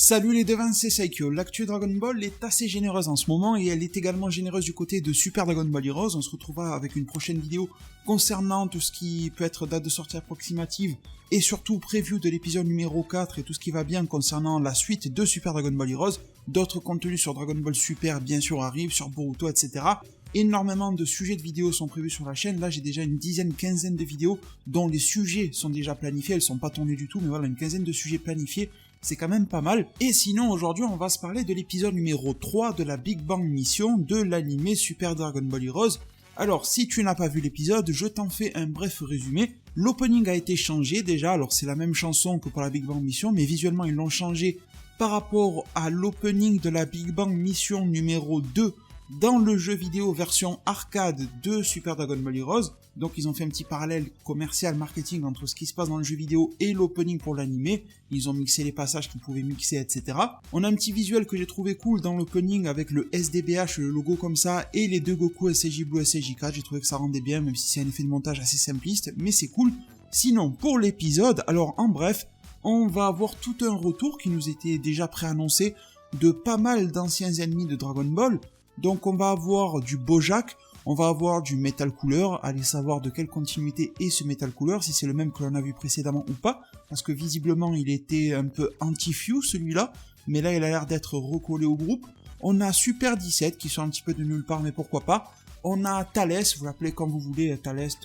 Salut les devins, c'est Saikyo. L'actu Dragon Ball est assez généreuse en ce moment et elle est également généreuse du côté de Super Dragon Ball Heroes. On se retrouvera avec une prochaine vidéo concernant tout ce qui peut être date de sortie approximative et surtout preview de l'épisode numéro 4 et tout ce qui va bien concernant la suite de Super Dragon Ball Heroes. D'autres contenus sur Dragon Ball Super bien sûr arrivent, sur Boruto, etc. Énormément de sujets de vidéos sont prévus sur la chaîne. Là j'ai déjà une quinzaine de vidéos dont les sujets sont déjà planifiés, elles sont pas tournées du tout, mais voilà, une quinzaine de sujets planifiés. C'est quand même pas mal. Et sinon, aujourd'hui, on va se parler de l'épisode numéro 3 de la Big Bang Mission de l'anime Super Dragon Ball Heroes. Alors, si tu n'as pas vu l'épisode, je t'en fais un bref résumé. L'opening a été changé déjà, alors c'est la même chanson que pour la Big Bang Mission, mais visuellement ils l'ont changé par rapport à l'opening de la Big Bang Mission numéro 2 dans le jeu vidéo version arcade de Super Dragon Ball Heroes. Donc ils ont fait un petit parallèle commercial, marketing entre ce qui se passe dans le jeu vidéo et l'opening pour l'animé. Ils ont mixé les passages qu'ils pouvaient mixer, etc. On a un petit visuel que j'ai trouvé cool dans l'opening avec le SDBH, le logo comme ça, et les deux Goku SCJ Blue, SCJ 4. J'ai trouvé que ça rendait bien, même si c'est un effet de montage assez simpliste, mais c'est cool. Sinon, pour l'épisode, alors en bref, on va avoir tout un retour qui nous était déjà préannoncé de pas mal d'anciens ennemis de Dragon Ball. Donc on va avoir du Bojack, on va avoir du Metal Cooler, allez savoir de quelle continuité est ce Metal Cooler, si c'est le même que l'on a vu précédemment ou pas, parce que visiblement il était un peu anti-Fuse celui-là, mais là il a l'air d'être recollé au groupe. On a Super 17 qui sont un petit peu de nulle part, mais pourquoi pas. On a Thalès, vous l'appelez comme vous voulez, Thalès,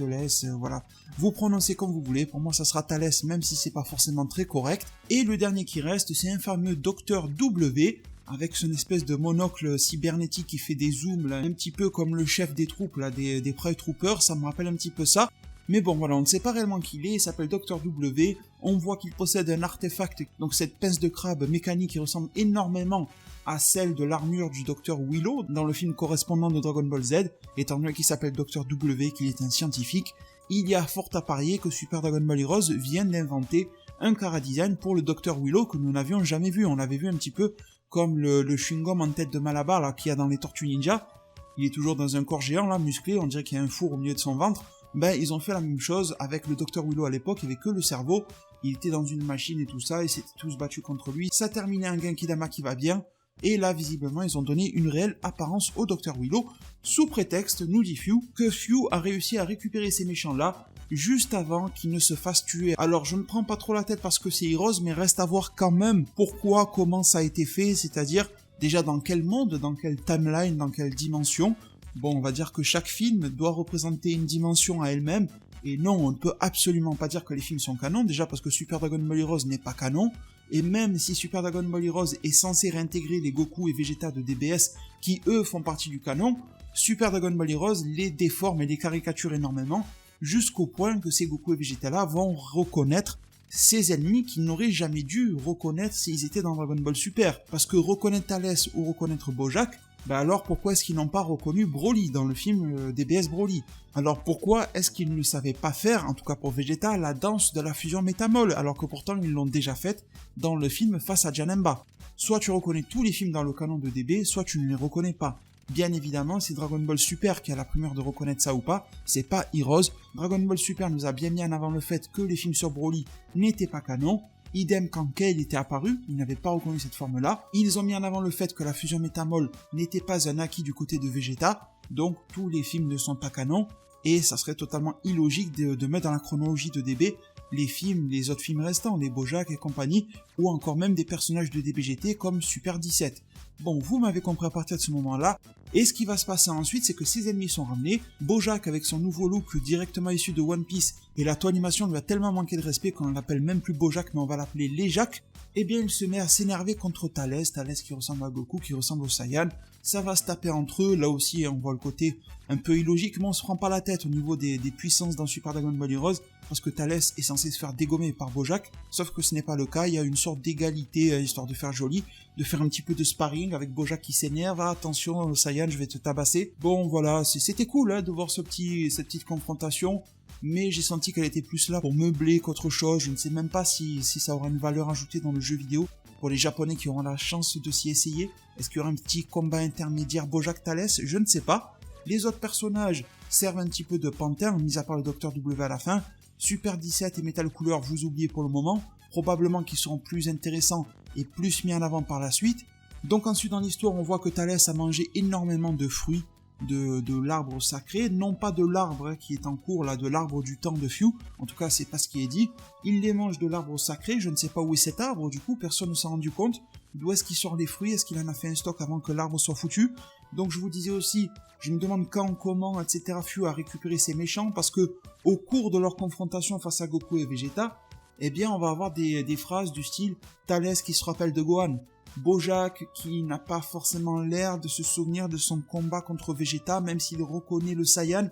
voilà. Vous prononcez comme vous voulez, pour moi ça sera Thalès même si c'est pas forcément très correct. Et le dernier qui reste, c'est un fameux Dr W, avec son espèce de monocle cybernétique qui fait des zooms, là, un petit peu comme le chef des troupes, là, des Pride Troopers, ça me rappelle un petit peu ça. Mais bon, voilà, on ne sait pas réellement qui il s'appelle Dr W, on voit qu'il possède un artefact, donc cette pince de crabe mécanique qui ressemble énormément à celle de l'armure du Dr Willow dans le film correspondant de Dragon Ball Z, étant donné qu'il s'appelle Dr W, qu'il est un scientifique. Il y a fort à parier que Super Dragon Ball Heroes vient d'inventer un chara-design pour le Dr Willow que nous n'avions jamais vu. On l'avait vu un petit peu comme le chewing-gum en tête de Malabar là qu'il y a dans les Tortues Ninja. Il est toujours dans un corps géant là, musclé, on dirait qu'il y a un four au milieu de son ventre. Ben ils ont fait la même chose avec le Dr Willow à l'époque, il n'y avait que le cerveau, il était dans une machine et tout ça, ils s'étaient tous battus contre lui, ça terminait un Genkidama qui va bien, et là visiblement ils ont donné une réelle apparence au Dr Willow, sous prétexte, nous dit Few, que Few a réussi à récupérer ces méchants là, juste avant qu'ils ne se fassent tuer. Alors je ne prends pas trop la tête parce que c'est Heroes, mais reste à voir quand même pourquoi, comment ça a été fait, c'est-à-dire déjà dans quel monde, dans quelle timeline, dans quelle dimension. Bon, on va dire que chaque film doit représenter une dimension à elle-même, et non, on ne peut absolument pas dire que les films sont canons, déjà parce que Super Dragon Ball Heroes n'est pas canon, et même si Super Dragon Ball Heroes est censé réintégrer les Goku et Vegeta de DBS, qui eux font partie du canon, Super Dragon Ball Heroes les déforme et les caricature énormément, jusqu'au point que ces Goku et Vegeta-là vont reconnaître ces ennemis qu'ils n'auraient jamais dû reconnaître s'ils étaient dans Dragon Ball Super. Parce que reconnaître Thalès ou reconnaître Bojack, bah alors pourquoi est-ce qu'ils n'ont pas reconnu Broly dans le film DBS Broly? Alors pourquoi est-ce qu'ils ne savaient pas faire, en tout cas pour Vegeta, la danse de la fusion métamol, alors que pourtant ils l'ont déjà faite dans le film face à Janemba? Soit tu reconnais tous les films dans le canon de DB, soit tu ne les reconnais pas. Bien évidemment, c'est Dragon Ball Super qui a la primeur de reconnaître ça ou pas, c'est pas Heroes. Dragon Ball Super nous a bien mis en avant le fait que les films sur Broly n'étaient pas canon. Idem quand Kale était apparu, ils n'avaient pas reconnu cette forme-là. Ils ont mis en avant le fait que la fusion métamol n'était pas un acquis du côté de Vegeta, donc tous les films ne sont pas canons, et ça serait totalement illogique de mettre dans la chronologie de DB les autres films restants, les Bojack et compagnie, ou encore même des personnages de DBGT comme Super 17. Bon, vous m'avez compris à partir de ce moment-là, et ce qui va se passer ensuite, c'est que ces ennemis sont ramenés, Bojack avec son nouveau look directement issu de One Piece, et la toile animation lui a tellement manqué de respect qu'on l'appelle même plus Bojack, mais on va l'appeler Léjack, et bien il se met à s'énerver contre Thalès qui ressemble à Goku, qui ressemble au Saiyan, ça va se taper entre eux, là aussi on voit le côté un peu illogique, mais on se prend pas la tête au niveau des puissances dans Super Dragon Ball Heroes, parce que Thalès est censé se faire dégommer par Bojack, sauf que ce n'est pas le cas, il y a une sorte d'égalité, histoire de faire joli, de faire un petit peu de sparring avec Bojack qui s'énerve, ah, attention Saiyan, je vais te tabasser. Bon voilà, c'était cool hein, de voir cette petite confrontation, mais j'ai senti qu'elle était plus là pour meubler qu'autre chose, je ne sais même pas si ça aura une valeur ajoutée dans le jeu vidéo, pour les japonais qui auront la chance de s'y essayer. Est-ce qu'il y aura un petit combat intermédiaire Bojack-Thalès? Je ne sais pas. Les autres personnages servent un petit peu de pantin, mis à part le Dr W à la fin. Super 17 et Metal Cooler, vous oubliez pour le moment. Probablement qu'ils seront plus intéressants est plus mis en avant par la suite. Donc ensuite dans l'histoire, on voit que Thalès a mangé énormément de fruits de l'arbre sacré, non pas de l'arbre qui est en cours là, de l'arbre du temps de Few, en tout cas c'est pas ce qui est dit. Il les mange de l'arbre sacré, je ne sais pas où est cet arbre, du coup personne ne s'est rendu compte. D'où est-ce qu'il sort les fruits, est-ce qu'il en a fait un stock avant que l'arbre soit foutu? Donc je vous disais aussi, je me demande quand, comment, etc. Few a récupéré ses méchants, parce que au cours de leur confrontation face à Goku et Vegeta, eh bien on va avoir des phrases du style Thalès qui se rappelle de Gohan, Bojack qui n'a pas forcément l'air de se souvenir de son combat contre Vegeta, même s'il reconnaît le Saiyan.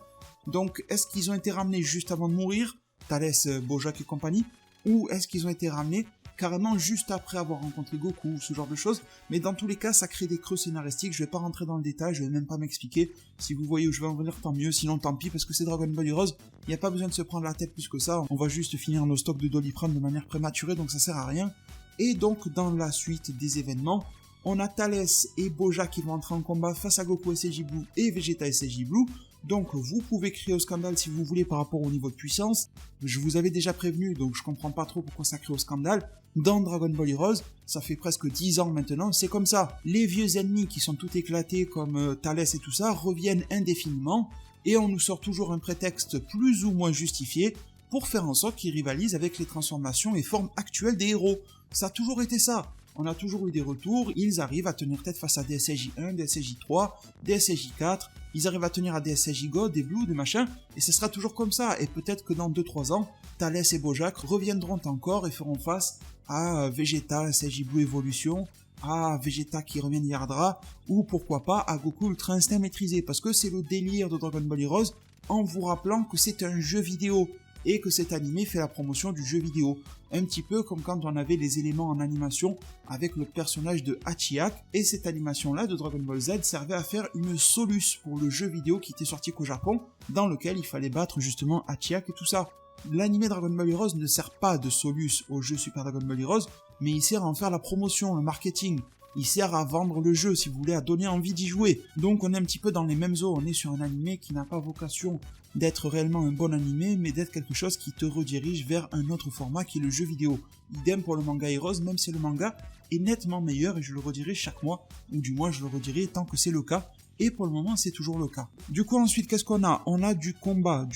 Donc est-ce qu'ils ont été ramenés juste avant de mourir, Thalès, Bojack et compagnie, ou est-ce qu'ils ont été ramenés carrément juste après avoir rencontré Goku, ou ce genre de choses? Mais dans tous les cas, ça crée des creux scénaristiques, je vais pas rentrer dans le détail, je vais même pas m'expliquer. Si vous voyez où je vais en venir, tant mieux, sinon tant pis, parce que c'est Dragon Ball Heroes, il n'y a pas besoin de se prendre la tête plus que ça, on va juste finir nos stocks de Doliprane de manière prématurée, donc ça sert à rien. Et donc, dans la suite des événements, on a Thalès et Bojack qui vont entrer en combat face à Goku SSJ Blue et Vegeta SSJ Blue. Donc, vous pouvez crier au scandale si vous voulez par rapport au niveau de puissance. Je vous avais déjà prévenu, donc je comprends pas trop pourquoi ça crie au scandale. Dans Dragon Ball Heroes, ça fait presque 10 ans maintenant, c'est comme ça. Les vieux ennemis qui sont tout éclatés comme Thalès et tout ça reviennent indéfiniment et on nous sort toujours un prétexte plus ou moins justifié pour faire en sorte qu'ils rivalisent avec les transformations et formes actuelles des héros. Ça a toujours été ça. On a toujours eu des retours, ils arrivent à tenir tête face à des SSJ1, des SSJ3, des SSJ4, ils arrivent à tenir à des SSJ God, des Blue, des machins, et ce sera toujours comme ça. Et peut-être que dans 2-3 ans, Thalès et Bojack reviendront encore et feront face à Vegeta, SSJ Blue Evolution, à Vegeta qui revient de Yardra, ou pourquoi pas à Goku Ultra Instinct maîtrisé, parce que c'est le délire de Dragon Ball Heroes, en vous rappelant que c'est un jeu vidéo, et que cet animé fait la promotion du jeu vidéo. Un petit peu comme quand on avait les éléments en animation avec le personnage de Hachiak, et cette animation-là de Dragon Ball Z servait à faire une soluce pour le jeu vidéo qui était sorti qu'au Japon, dans lequel il fallait battre justement Hachiak et tout ça. L'animé Dragon Ball Heroes ne sert pas de soluce au jeu Super Dragon Ball Heroes, mais il sert à en faire la promotion, le marketing. Il sert à vendre le jeu, si vous voulez, à donner envie d'y jouer. Donc on est un petit peu dans les mêmes eaux, on est sur un animé qui n'a pas vocation d'être réellement un bon animé, mais d'être quelque chose qui te redirige vers un autre format qui est le jeu vidéo. Idem pour le manga Heroes, même si le manga est nettement meilleur, et je le redirai chaque mois, ou du moins je le redirai tant que c'est le cas, et pour le moment c'est toujours le cas. Du coup ensuite qu'est-ce qu'on a? On a du combat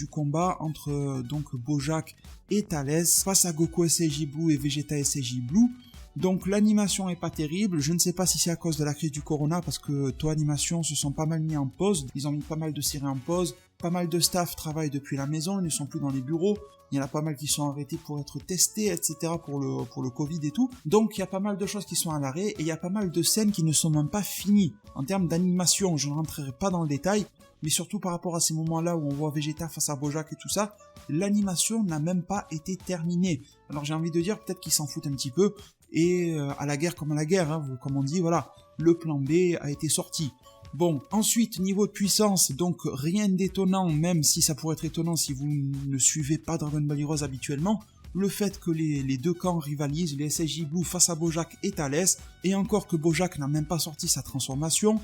entre donc Bojack et Thalès face à Goku SSJ Blue et Vegeta SSJ Blue. Donc l'animation est pas terrible, je ne sais pas si c'est à cause de la crise du Corona, parce que Toei Animation se sont pas mal mis en pause, ils ont mis pas mal de séries en pause, pas mal de staff travaillent depuis la maison, ils ne sont plus dans les bureaux, il y en a pas mal qui sont arrêtés pour être testés, etc. pour le Covid et tout. Donc il y a pas mal de choses qui sont à l'arrêt, et il y a pas mal de scènes qui ne sont même pas finies. En termes d'animation, je ne rentrerai pas dans le détail, mais surtout par rapport à ces moments-là où on voit Vegeta face à Bojack et tout ça, l'animation n'a même pas été terminée. Alors j'ai envie de dire, peut-être qu'ils s'en foutent un petit peu, et à la guerre comme à la guerre, hein, comme on dit, voilà, le plan B a été sorti. Bon, ensuite, niveau de puissance, donc rien d'étonnant, même si ça pourrait être étonnant si vous ne suivez pas Dragon Ball Heroes habituellement, le fait que les deux camps rivalisent, les SSJ Blue face à Bojack et Thalès, et encore que Bojack n'a même pas sorti sa transformation,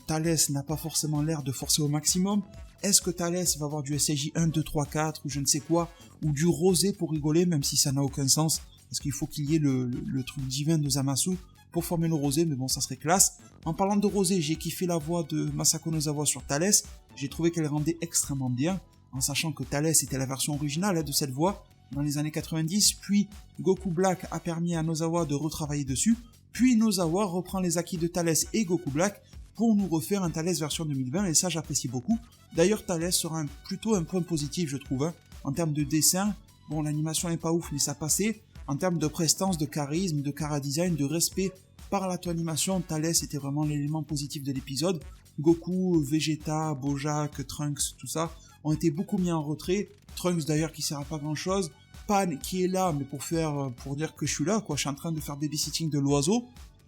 Thalès n'a pas forcément l'air de forcer au maximum. Est-ce que Thalès va avoir du SSJ 1, 2, 3, 4 ou je ne sais quoi, ou du rosé pour rigoler, même si ça n'a aucun sens, parce qu'il faut qu'il y ait le truc divin de Zamasu pour former le rosé, mais bon, ça serait classe. En parlant de rosé, j'ai kiffé la voix de Masako Nozawa sur Thalès, j'ai trouvé qu'elle rendait extrêmement bien, en sachant que Thalès était la version originale de cette voix dans les années 90, puis Goku Black a permis à Nozawa de retravailler dessus, puis Nozawa reprend les acquis de Thalès et Goku Black pour nous refaire un Thalès version 2020, et ça j'apprécie beaucoup. D'ailleurs Thalès sera plutôt un point positif je trouve, hein. En termes de dessin, bon l'animation est pas ouf mais ça passait. En termes de prestance, de charisme, de chara-design, de respect par la Toei Animation, Thalès était vraiment l'élément positif de l'épisode. Goku, Vegeta, Bojack, Trunks, tout ça, ont été beaucoup mis en retrait. Trunks d'ailleurs qui sert à pas grand chose. Pan qui est là, mais pour dire que je suis là, quoi. Je suis en train de faire babysitting de l'oiseau.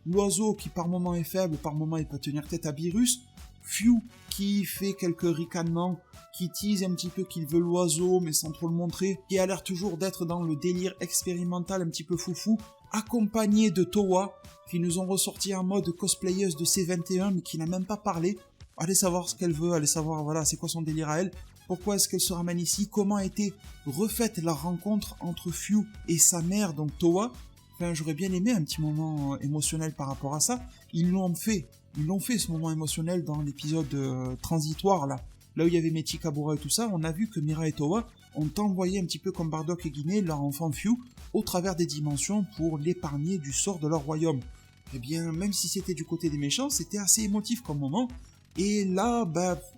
L'oiseau qui par moment est faible, par moment il peut tenir tête à Beerus. Few qui fait quelques ricanements, qui tease un petit peu qu'il veut l'oiseau mais sans trop le montrer, qui a l'air toujours d'être dans le délire expérimental un petit peu foufou, accompagné de Towa, qui nous ont ressorti en mode cosplayeuse de C21 mais qui n'a même pas parlé. Allez savoir ce qu'elle veut, allez savoir voilà c'est quoi son délire à elle, pourquoi est-ce qu'elle se ramène ici, comment a été refaite la rencontre entre Few et sa mère donc Towa. Enfin, j'aurais bien aimé un petit moment émotionnel par rapport à ça. Ils l'ont fait ce moment émotionnel dans l'épisode transitoire là où il y avait Mechi Kabura et tout ça. On a vu que Mira et Towa ont envoyé un petit peu comme Bardock et Guinée leur enfant Few au travers des dimensions pour l'épargner du sort de leur royaume. Eh bien, même si c'était du côté des méchants, c'était assez émotif comme moment. Et là,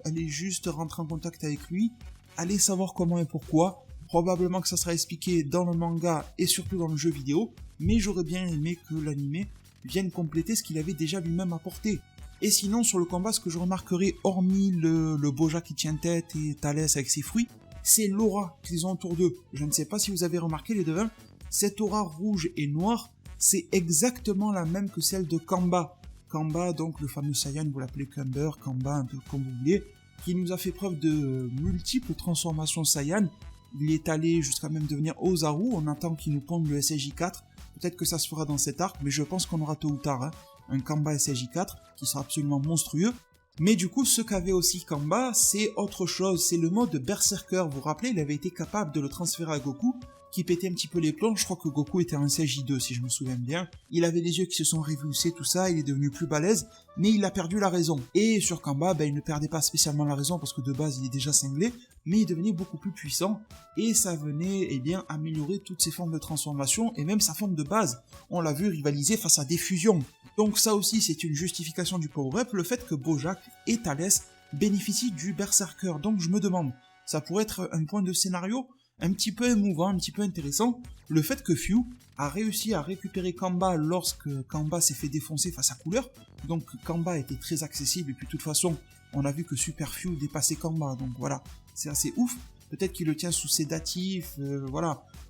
aller juste rentrer en contact avec lui, aller savoir comment et pourquoi. Probablement que ça sera expliqué dans le manga et surtout dans le jeu vidéo, mais j'aurais bien aimé que l'anime vienne compléter ce qu'il avait déjà lui-même apporté. Et sinon, sur le combat, ce que je remarquerai, hormis le Bojack qui tient tête et Thalès avec ses fruits, c'est l'aura qu'ils ont autour d'eux. Je ne sais pas si vous avez remarqué les devins, cette aura rouge et noire, c'est exactement la même que celle de Kamba. Kamba, donc le fameux Saiyan, vous l'appelez Kumber, Kamba, un peu comme vous voulez, qui nous a fait preuve de multiples transformations Saiyan. Il est allé jusqu'à même devenir Ozaru, on attend qu'il nous ponde le SSJ4, peut-être que ça se fera dans cet arc, mais je pense qu'on aura tôt ou tard un Kamba SSJ4 qui sera absolument monstrueux. Mais du coup, ce qu'avait aussi Kamba, c'est autre chose, c'est le mode Berserker. Vous vous rappelez, il avait été capable de le transférer à Goku, qui pétait un petit peu les plombs. Je crois que Goku était un SSJ2 si je me souviens bien. Il avait les yeux qui se sont révulsés, tout ça, il est devenu plus balèze, mais il a perdu la raison. Et sur Kamba, il ne perdait pas spécialement la raison parce que de base il est déjà cinglé, mais il devenait beaucoup plus puissant et ça venait améliorer toutes ses formes de transformation et même sa forme de base. On l'a vu rivaliser face à des fusions. Donc ça aussi c'est une justification du power-up, le fait que Bojack et Thalès bénéficient du Berserker. Donc je me demande, ça pourrait être un point de scénario un petit peu émouvant, un petit peu intéressant, le fait que Few a réussi à récupérer Kamba lorsque Kamba s'est fait défoncer face à Couleur. Donc Kamba était très accessible et puis de toute façon on a vu que Super Few dépassait Kamba, donc voilà, c'est assez ouf. Peut-être qu'il le tient sous sédatif,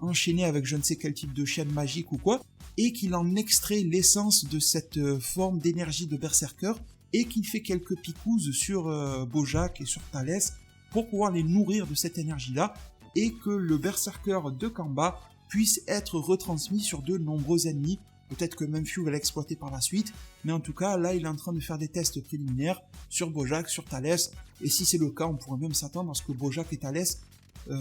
enchaîné avec je ne sais quel type de chaîne magique ou quoi, et qu'il en extrait l'essence de cette forme d'énergie de Berserker, et qu'il fait quelques picouzes sur Bojack et sur Thalès pour pouvoir les nourrir de cette énergie-là, et que le Berserker de Kamba puisse être retransmis sur de nombreux ennemis. Peut-être que même Few va l'exploiter par la suite, mais en tout cas, là, il est en train de faire des tests préliminaires sur Bojack, sur Thalès, et si c'est le cas, on pourrait même s'attendre à ce que Bojack et Thalès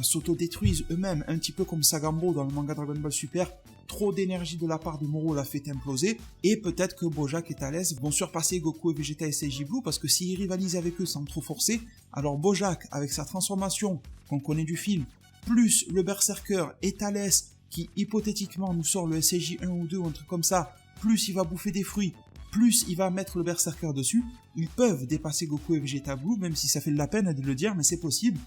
s'auto-détruisent eux-mêmes, un petit peu comme Sagambo dans le manga Dragon Ball Super. Trop d'énergie de la part de Moro l'a fait imploser, et peut-être que Bojack et Thalès vont surpasser Goku et Vegeta et Seiji Blue, parce que s'ils rivalisent avec eux sans trop forcer, alors Bojack, avec sa transformation qu'on connaît du film, plus le Berserker et Thalès, qui hypothétiquement nous sort le SSJ 1 ou 2 ou un truc comme ça, plus il va bouffer des fruits, plus il va mettre le Berserker dessus, ils peuvent dépasser Goku et Vegeta Blue, même si ça fait de la peine de le dire, mais c'est possible.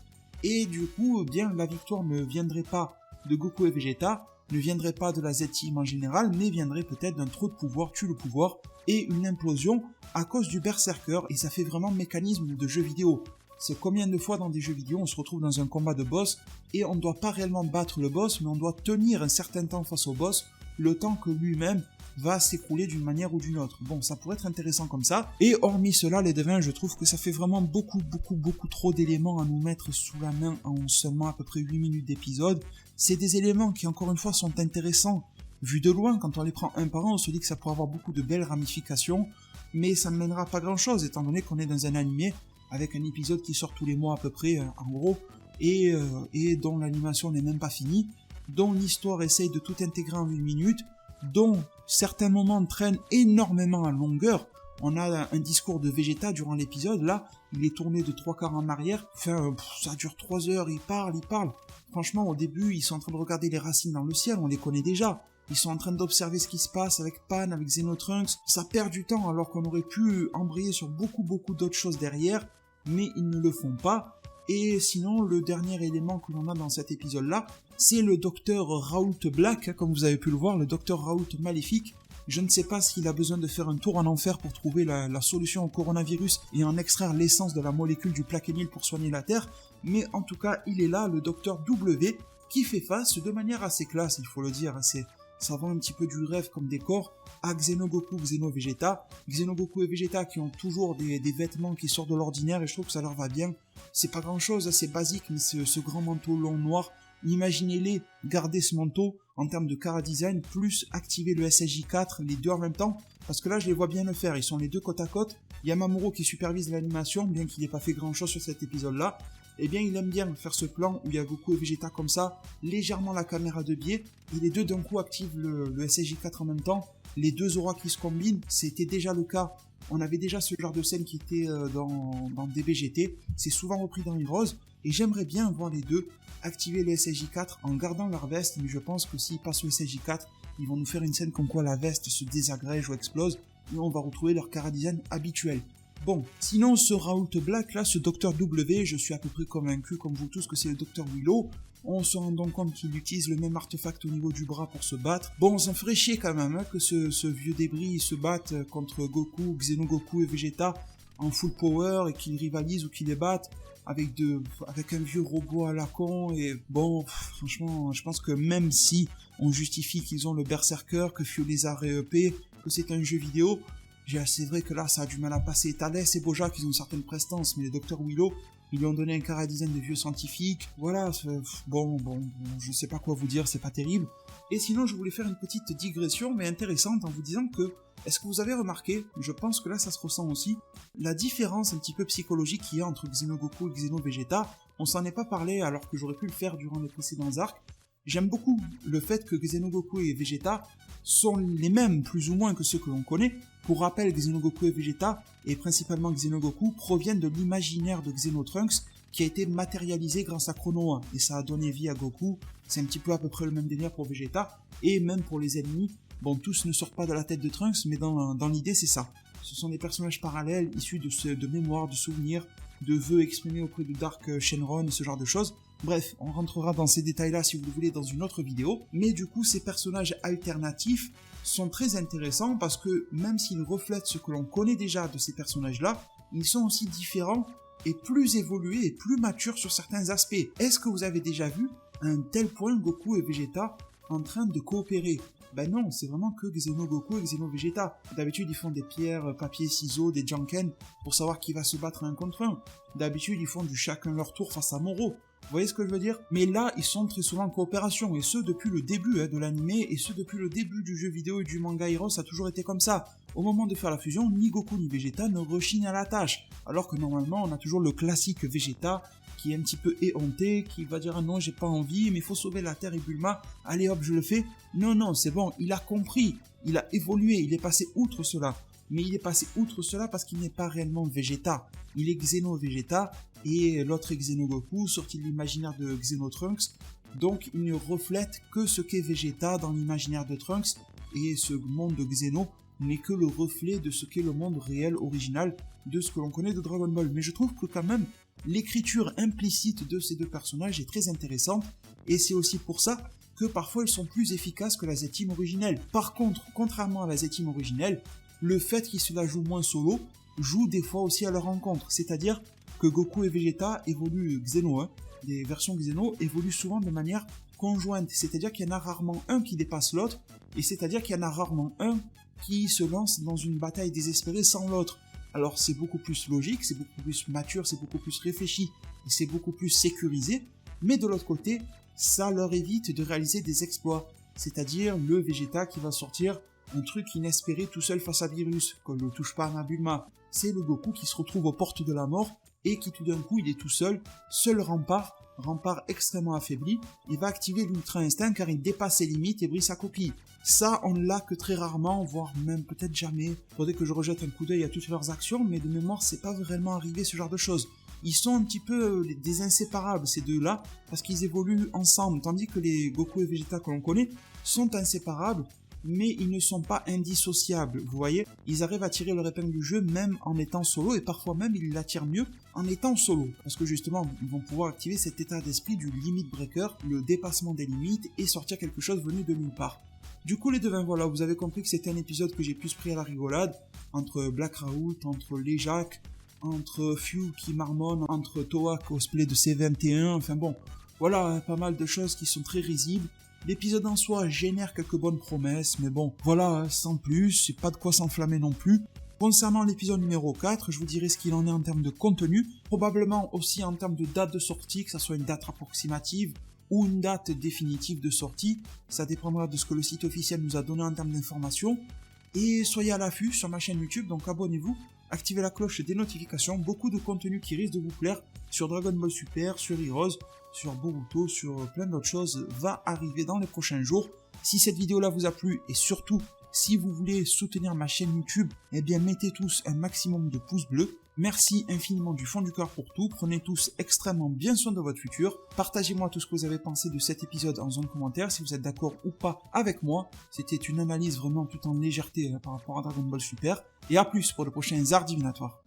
Et du coup, la victoire ne viendrait pas de Goku et Vegeta, ne viendrait pas de la Z-Team en général, mais viendrait peut-être d'un trop de pouvoir tue le pouvoir, et une implosion à cause du Berserker, et ça fait vraiment mécanisme de jeu vidéo. C'est combien de fois dans des jeux vidéo on se retrouve dans un combat de boss et on ne doit pas réellement battre le boss, mais on doit tenir un certain temps face au boss, le temps que lui-même va s'écrouler d'une manière ou d'une autre. Bon, ça pourrait être intéressant comme ça. Et hormis cela, les devins, je trouve que ça fait vraiment beaucoup trop d'éléments à nous mettre sous la main en seulement à peu près 8 minutes d'épisode. C'est des éléments qui, encore une fois, sont intéressants. Vu de loin, quand on les prend un par un, on se dit que ça pourrait avoir beaucoup de belles ramifications, mais ça ne mènera pas grand-chose, étant donné qu'on est dans un animé avec un épisode qui sort tous les mois à peu près, en gros, et dont l'animation n'est même pas finie, dont l'histoire essaye de tout intégrer en 8 minutes, dont certains moments traînent énormément en longueur. On a un discours de Vegeta durant l'épisode, là, il est tourné de 3/4 en arrière, enfin, ça dure 3 heures, il parle. Franchement, au début, ils sont en train de regarder les racines dans le ciel, on les connaît déjà. Ils sont en train d'observer ce qui se passe avec Pan, avec Xenotrunks. Ça perd du temps alors qu'on aurait pu embrayer sur beaucoup d'autres choses derrière, mais ils ne le font pas. Et sinon, le dernier élément que l'on a dans cet épisode-là, c'est le docteur Raoult Black, comme vous avez pu le voir, le docteur Raoult maléfique. Je ne sais pas s'il a besoin de faire un tour en enfer pour trouver la solution au coronavirus et en extraire l'essence de la molécule du plaquenil pour soigner la Terre, mais en tout cas, il est là, le docteur W, qui fait face de manière assez classe, il faut le dire, ça vend un petit peu du rêve comme décor à Xenogoku, Xeno-Vegeta. Xenogoku et Vegeta qui ont toujours des vêtements qui sortent de l'ordinaire et je trouve que ça leur va bien. C'est pas grand chose, c'est basique, mais ce grand manteau long noir, imaginez-les garder ce manteau en termes de cara design, plus activer le SSJ4, les deux en même temps, parce que là je les vois bien le faire, ils sont les deux côte à côte. Il y a Mamoru qui supervise l'animation, bien qu'il n'ait pas fait grand chose sur cet épisode-là. eh bien il aime bien faire ce plan où il y a Goku et Vegeta comme ça, légèrement la caméra de biais, et les deux d'un coup activent le SSJ4 en même temps, les deux auras qui se combinent, c'était déjà le cas, on avait déjà ce genre de scène qui était dans DBGT, c'est souvent repris dans Heroes, et j'aimerais bien voir les deux activer le SSJ4 en gardant leur veste, mais je pense que s'ils passent au SSJ4, ils vont nous faire une scène comme quoi la veste se désagrège ou explose, et on va retrouver leur chara-design habituel. Bon, sinon ce Raoult Black là, ce Dr W, je suis à peu près convaincu comme vous tous que c'est le Dr Willow. On se rend donc compte qu'il utilise le même artefact au niveau du bras pour se battre. Bon, ça me ferait chier quand même que ce vieux débris se batte contre Goku, Xenogoku et Vegeta en full power et qu'ils rivalisent ou qu'ils les battent avec un vieux robot à la con. Et bon, franchement, je pense que même si on justifie qu'ils ont le Berserker, que Fiolezar est EP, que c'est un jeu vidéo, c'est vrai que là ça a du mal à passer. Thalès et Bojack ils ont une certaine prestance, mais le Dr Willow, ils lui ont donné un chara-design de vieux scientifique. Voilà, bon, je sais pas quoi vous dire, c'est pas terrible. Et sinon je voulais faire une petite digression, mais intéressante, en vous disant que, est-ce que vous avez remarqué, je pense que là ça se ressent aussi, la différence un petit peu psychologique qu'il y a entre Xenogoku et Xeno-Vegeta. On s'en est pas parlé alors que j'aurais pu le faire durant les précédents arcs. J'aime beaucoup le fait que Xenogoku et Vegeta sont les mêmes plus ou moins que ceux que l'on connaît. Pour rappel, Xenogoku et Vegeta, et principalement Xenogoku, proviennent de l'imaginaire de Xenotrunks qui a été matérialisé grâce à Chrono 1, et ça a donné vie à Goku. C'est un petit peu à peu près le même délire pour Vegeta, et même pour les ennemis. Bon, tous ne sortent pas de la tête de Trunks, mais dans l'idée c'est ça. Ce sont des personnages parallèles issus de mémoires, de souvenirs, de vœux exprimés auprès de Dark Shenron et ce genre de choses. Bref, on rentrera dans ces détails-là si vous le voulez dans une autre vidéo, mais du coup ces personnages alternatifs sont très intéressants parce que même s'ils reflètent ce que l'on connaît déjà de ces personnages-là, ils sont aussi différents et plus évolués et plus matures sur certains aspects. Est-ce que vous avez déjà vu à un tel point Goku et Vegeta en train de coopérer? Ben non, c'est vraiment que Xenogoku et Xeno-Vegeta. D'habitude, ils font des pierres, papier, ciseaux, des janken pour savoir qui va se battre un contre un. D'habitude, ils font du chacun leur tour face à Moro. Vous voyez ce que je veux dire? Mais là, ils sont très souvent en coopération, et ce depuis le début de l'animé, et ce depuis le début du jeu vidéo et du manga Heroes, ça a toujours été comme ça. Au moment de faire la fusion, ni Goku ni Vegeta ne rechignent à la tâche, alors que normalement, on a toujours le classique Vegeta, qui est un petit peu éhonté, qui va dire « Ah non, j'ai pas envie, mais il faut sauver la Terre et Bulma, allez hop, je le fais ». Non, c'est bon, il a compris, il a évolué, il est passé outre cela. Mais il est passé outre cela parce qu'il n'est pas réellement Vegeta. Il est Xeno-Vegeta, et l'autre est Xenogoku, sorti de l'imaginaire de Xenotrunks. Donc il ne reflète que ce qu'est Vegeta dans l'imaginaire de Trunks, et ce monde de Xeno n'est que le reflet de ce qu'est le monde réel, original, de ce que l'on connaît de Dragon Ball. Mais je trouve que quand même, l'écriture implicite de ces deux personnages est très intéressante, et c'est aussi pour ça que parfois ils sont plus efficaces que la Z-Team originelle. Par contre, contrairement à la Z-Team originelle, le fait qu'ils se la jouent moins solo joue des fois aussi à leur rencontre, c'est-à-dire que Goku et Vegeta évoluent Xeno, les versions Xeno évoluent souvent de manière conjointe, c'est-à-dire qu'il y en a rarement un qui dépasse l'autre, et c'est-à-dire qu'il y en a rarement un qui se lance dans une bataille désespérée sans l'autre. Alors c'est beaucoup plus logique, c'est beaucoup plus mature, c'est beaucoup plus réfléchi, et c'est beaucoup plus sécurisé, mais de l'autre côté, ça leur évite de réaliser des exploits, c'est-à-dire le Vegeta qui va sortir un truc inespéré tout seul face à Virus, qu'on ne touche pas à Bulma. C'est le Goku qui se retrouve aux portes de la mort et qui tout d'un coup il est tout seul, seul rempart extrêmement affaibli, il va activer l'Ultra Instinct car il dépasse ses limites et brise sa copie. Ça on l'a que très rarement, voire même peut-être jamais. Faudrait que je rejette un coup d'œil à toutes leurs actions, mais de mémoire c'est pas vraiment arrivé ce genre de choses. Ils sont un petit peu des inséparables ces deux-là, parce qu'ils évoluent ensemble, tandis que les Goku et Vegeta que l'on connaît sont inséparables, mais ils ne sont pas indissociables, vous voyez. Ils arrivent à tirer leur épingle du jeu même en étant solo, et parfois même ils l'attirent mieux en étant solo, parce que justement ils vont pouvoir activer cet état d'esprit du limit breaker, le dépassement des limites, et sortir quelque chose venu de nulle part. Du coup les devins, voilà, vous avez compris que c'était un épisode que j'ai plus pris à la rigolade, entre Black Raoult, entre les Jacques, entre Few qui marmonne, entre Toa cosplay de C21, enfin bon, voilà, pas mal de choses qui sont très risibles. L'épisode en soi génère quelques bonnes promesses, mais bon, voilà, sans plus, c'est pas de quoi s'enflammer non plus. Concernant l'épisode numéro 4, je vous dirai ce qu'il en est en termes de contenu, probablement aussi en termes de date de sortie, que ça soit une date approximative ou une date définitive de sortie, ça dépendra de ce que le site officiel nous a donné en termes d'informations. Et soyez à l'affût sur ma chaîne YouTube, donc abonnez-vous, activez la cloche des notifications, beaucoup de contenu qui risque de vous plaire sur Dragon Ball Super, sur Heroes, sur Boruto, sur plein d'autres choses va arriver dans les prochains jours. Si cette vidéo là vous a plu et surtout si vous voulez soutenir ma chaîne YouTube, eh bien mettez tous un maximum de pouces bleus. Merci infiniment du fond du cœur pour tout, prenez tous extrêmement bien soin de votre futur, partagez-moi tout ce que vous avez pensé de cet épisode en zone commentaire, si vous êtes d'accord ou pas avec moi, c'était une analyse vraiment tout en légèreté par rapport à Dragon Ball Super, et à plus pour de prochains arts divinatoires.